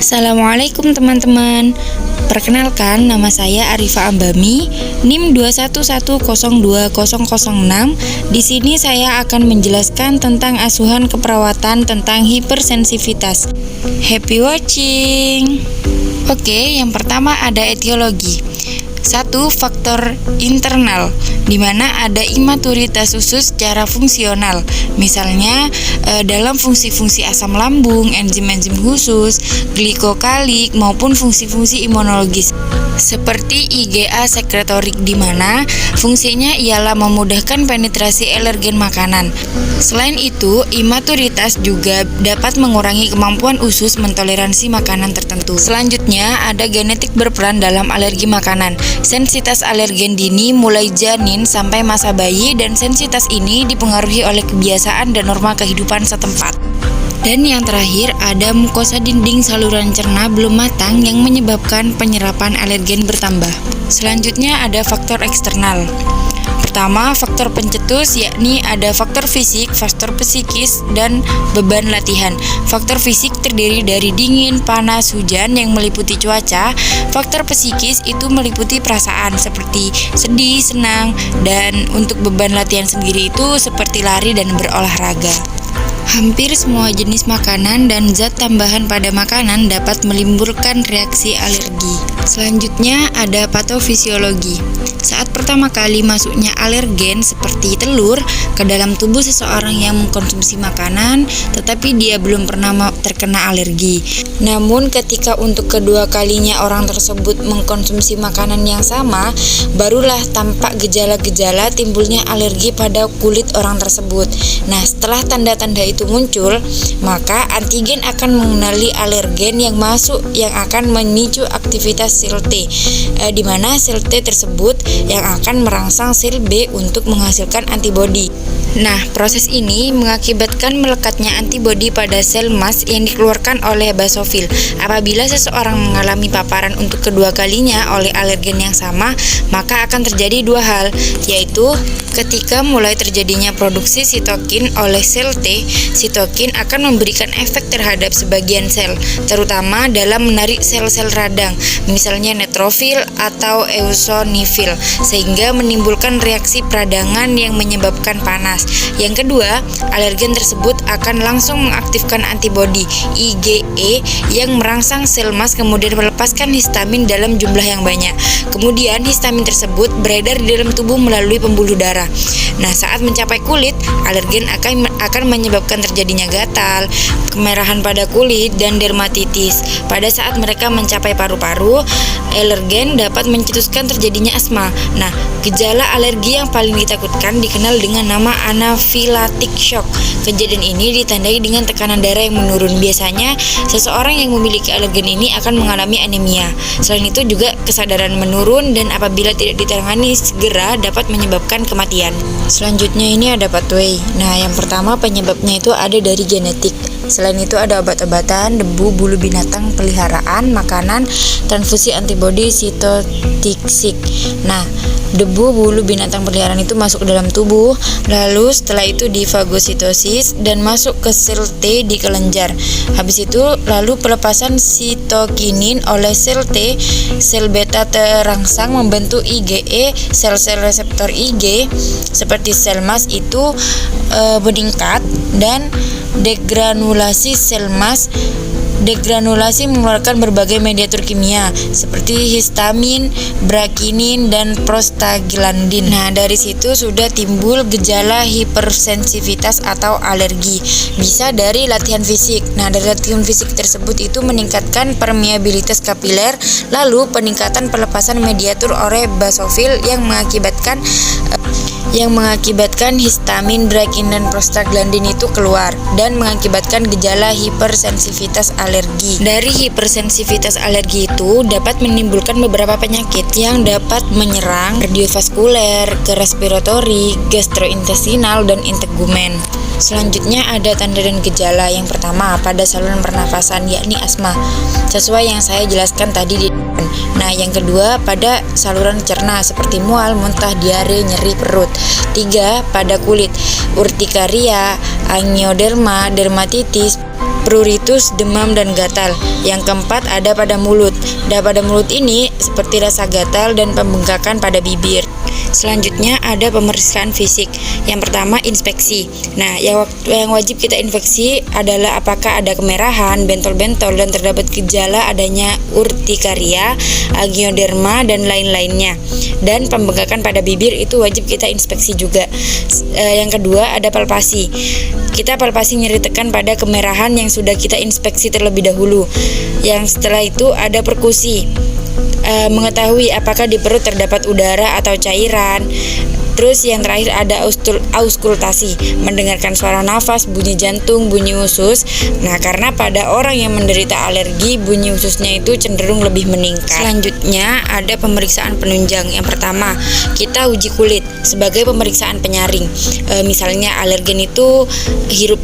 Assalamualaikum teman-teman. Perkenalkan, nama saya Arifa Ambami, NIM 21102006. Di sini saya akan menjelaskan tentang asuhan keperawatan tentang hipersensitivitas. Happy watching. Oke, yang pertama ada etiologi. 1. Faktor internal, di mana ada imaturitas usus secara fungsional. Misalnya dalam fungsi-fungsi asam lambung, enzim-enzim khusus, glikokolik maupun fungsi-fungsi imunologis seperti IgA sekretorik, di mana fungsinya ialah memudahkan penetrasi alergen makanan. Selain itu, imaturitas juga dapat mengurangi kemampuan usus mentoleransi makanan tertentu. Selanjutnya, ada genetik berperan dalam alergi makanan. Sensitivitas alergen dini mulai janin sampai masa bayi, dan sensitivitas ini dipengaruhi oleh kebiasaan dan norma kehidupan setempat. Dan yang terakhir, ada mukosa dinding saluran cerna belum matang yang menyebabkan penyerapan alergen bertambah. Selanjutnya ada faktor eksternal. Pertama, faktor pencetus, yakni ada faktor fisik, faktor psikis, dan beban latihan. Faktor fisik terdiri dari dingin, panas, hujan yang meliputi cuaca. Faktor psikis itu meliputi perasaan seperti sedih, senang, dan untuk beban latihan sendiri itu seperti lari dan berolahraga. Hampir semua jenis makanan dan zat tambahan pada makanan dapat menimbulkan reaksi alergi. Selanjutnya ada patofisiologi. Saat pertama kali masuknya alergen seperti telur ke dalam tubuh seseorang yang mengkonsumsi makanan, tetapi dia belum pernah terkena alergi. Namun ketika untuk kedua kalinya orang tersebut mengkonsumsi makanan yang sama, barulah tampak gejala-gejala timbulnya alergi pada kulit orang tersebut. Nah, setelah tanda-tanda itu muncul, maka antigen akan mengenali alergen yang masuk yang akan memicu aktivitas sel T, di mana sel T tersebut yang akan merangsang sel B untuk menghasilkan antibodi. Nah, proses ini mengakibatkan melekatnya antibodi pada sel mast yang dikeluarkan oleh basofil. Apabila seseorang mengalami paparan untuk kedua kalinya oleh alergen yang sama, maka akan terjadi dua hal, yaitu ketika mulai terjadinya produksi sitokin oleh sel T, sitokin akan memberikan efek terhadap sebagian sel, terutama dalam menarik sel-sel radang, misalnya neutrofil atau eosinofil, sehingga menimbulkan reaksi peradangan yang menyebabkan panas. Yang kedua, alergen tersebut akan langsung mengaktifkan antibodi IgE yang merangsang sel mast kemudian melepaskan histamin dalam jumlah yang banyak. Kemudian histamin tersebut beredar di dalam tubuh melalui pembuluh darah. Nah, saat mencapai kulit, alergen akan menyebabkan terjadinya gatal, kemerahan pada kulit, dan dermatitis. Pada saat mereka mencapai paru-paru, alergen dapat mencetuskan terjadinya asma. Nah, gejala alergi yang paling ditakutkan dikenal dengan nama anafilaktik shock. Kejadian ini ditandai dengan tekanan darah yang menurun. Biasanya, seseorang yang memiliki alergen ini akan mengalami anemia. Selain itu juga kesadaran menurun, dan apabila tidak ditangani segera dapat menyebabkan kematian. Selanjutnya ini ada pathway. Nah, yang pertama penyebabnya itu ada dari genetik. Selain itu ada obat-obatan, debu, bulu binatang peliharaan, makanan, transfusi antibodi sitotoksik. Nah, debu, bulu binatang peliharaan itu masuk ke dalam tubuh, lalu setelah itu difagositosis dan masuk ke sel T di kelenjar. Habis itu lalu pelepasan sitokinin oleh sel T, sel beta terangsang membentuk IgE, sel-sel reseptor Ig seperti sel mast itu meningkat, dan degranulasi sel mast. Degranulasi mengeluarkan berbagai mediator kimia seperti histamin, brakinin, dan prostaglandin. Nah, dari situ sudah timbul gejala hipersensitivitas atau alergi. Bisa dari latihan fisik. Nah, dari latihan fisik tersebut itu meningkatkan permeabilitas kapiler, lalu peningkatan pelepasan mediator oleh basofil yang mengakibatkan histamin, brakinin, dan prostaglandin itu keluar dan mengakibatkan gejala hipersensitivitas alergi. Dari hipersensitivitas alergi itu dapat menimbulkan beberapa penyakit yang dapat menyerang kardiovaskuler, ke respiratori, gastrointestinal, dan integumen. Selanjutnya ada tanda dan gejala. Yang pertama pada saluran pernafasan, yakni asma, sesuai yang saya jelaskan tadi di depan. Nah, yang kedua pada saluran cerna seperti mual, muntah, diare, nyeri perut. 3. Pada kulit, urtikaria, angioderma, dermatitis. pruritus, demam, dan gatal. Yang keempat ada pada mulut. Pada mulut ini seperti rasa gatal dan pembengkakan pada bibir. Selanjutnya ada pemeriksaan fisik. Yang pertama inspeksi. Nah, yang wajib kita inspeksi adalah apakah ada kemerahan, bentol-bentol, dan terdapat gejala adanya urtikaria, angioderma, dan lain-lainnya. Dan pembengkakan pada bibir itu wajib kita inspeksi juga. Yang kedua ada palpasi. Kita palpasi nyeri tekan pada kemerahan yang sudah kita inspeksi terlebih dahulu. Yang setelah itu ada perkusi. Mengetahui apakah di perut terdapat udara atau cairan. Terus yang terakhir ada auskultasi, mendengarkan suara nafas, bunyi jantung, bunyi usus. Nah, karena pada orang yang menderita alergi, bunyi ususnya itu cenderung lebih meningkat. Selanjutnya ada pemeriksaan penunjang. Yang pertama, kita uji kulit sebagai pemeriksaan penyaring. Misalnya alergen itu hirup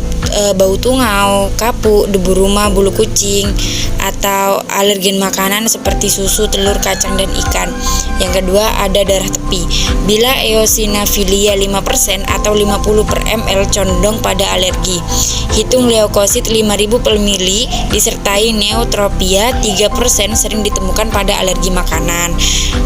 bau tungau, kapuk, debu rumah, bulu kucing, atau alergen makanan seperti susu, telur, kacang, dan ikan. Yang kedua ada darah tepi. Bila eosinofilia 5% atau 50 per ml condong pada alergi. Hitung leukosit 5000 per mili disertai neutropia 3% sering ditemukan pada alergi makanan.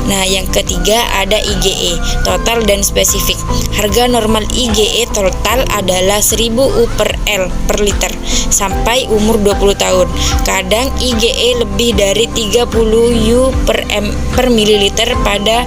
Nah, yang ketiga ada IgE, total dan spesifik. Harga normal IgE total adalah 1000 U per L per liter sampai umur 20 tahun. Kadang IgE lebih dari 30 U per mililiter pada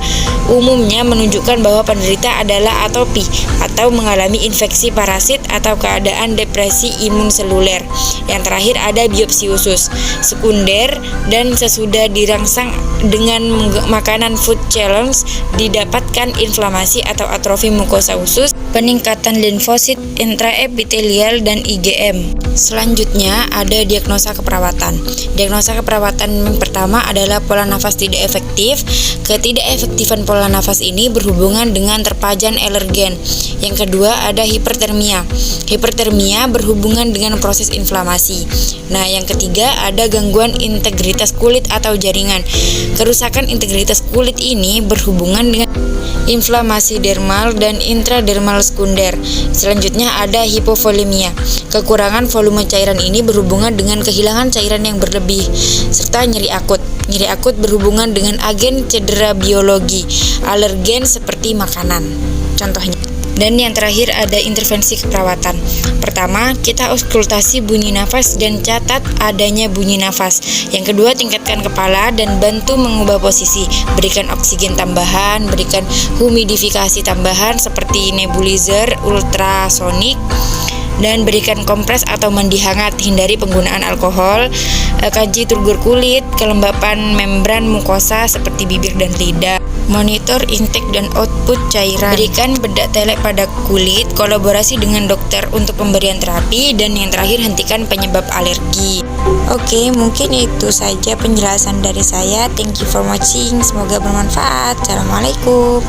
umumnya menunjukkan bahwa penderita adalah atopi atau mengalami infeksi parasit atau keadaan depresi imun seluler. Yang terakhir ada biopsi usus sekunder dan sesudah dirangsang dengan makanan food challenge didapatkan inflamasi atau atrofi mukosa usus, peningkatan limfosit intraepitelial, dan IgM. Selanjutnya ada diagnosa keperawatan. Diagnosa keperawatan yang pertama adalah pola nafas tidak efektif. Ketidakefektifan pola nafas ini berhubungan dengan terpajan alergen. Yang kedua ada hipertermia. Hipertermia berhubungan dengan proses inflamasi. Nah, yang ketiga ada gangguan integritas kulit atau jaringan. Kerusakan integritas kulit ini berhubungan dengan inflamasi dermal dan intradermal sekunder. Selanjutnya ada hipovolemia. Kekurangan volume cairan ini berhubungan dengan kehilangan cairan yang berlebih serta nyeri akut. Nyeri akut berhubungan dengan agen cedera biologi, alergen seperti makanan. Contohnya. Dan yang terakhir ada intervensi keperawatan. Pertama, kita auskultasi bunyi nafas dan catat adanya bunyi nafas. Yang kedua, tingkatkan kepala dan bantu mengubah posisi. Berikan oksigen tambahan, berikan humidifikasi tambahan seperti nebulizer ultrasonik, dan berikan kompres atau mandi hangat. Hindari penggunaan alkohol. Kaji turgor kulit, kelembapan membran mukosa seperti bibir dan lidah. Monitor intake dan output cairan. Berikan bedak telek pada kulit. Kolaborasi dengan dokter untuk pemberian terapi. Dan yang terakhir, hentikan penyebab alergi. Oke, mungkin itu saja penjelasan dari saya. Thank you for watching. Semoga bermanfaat. Assalamualaikum.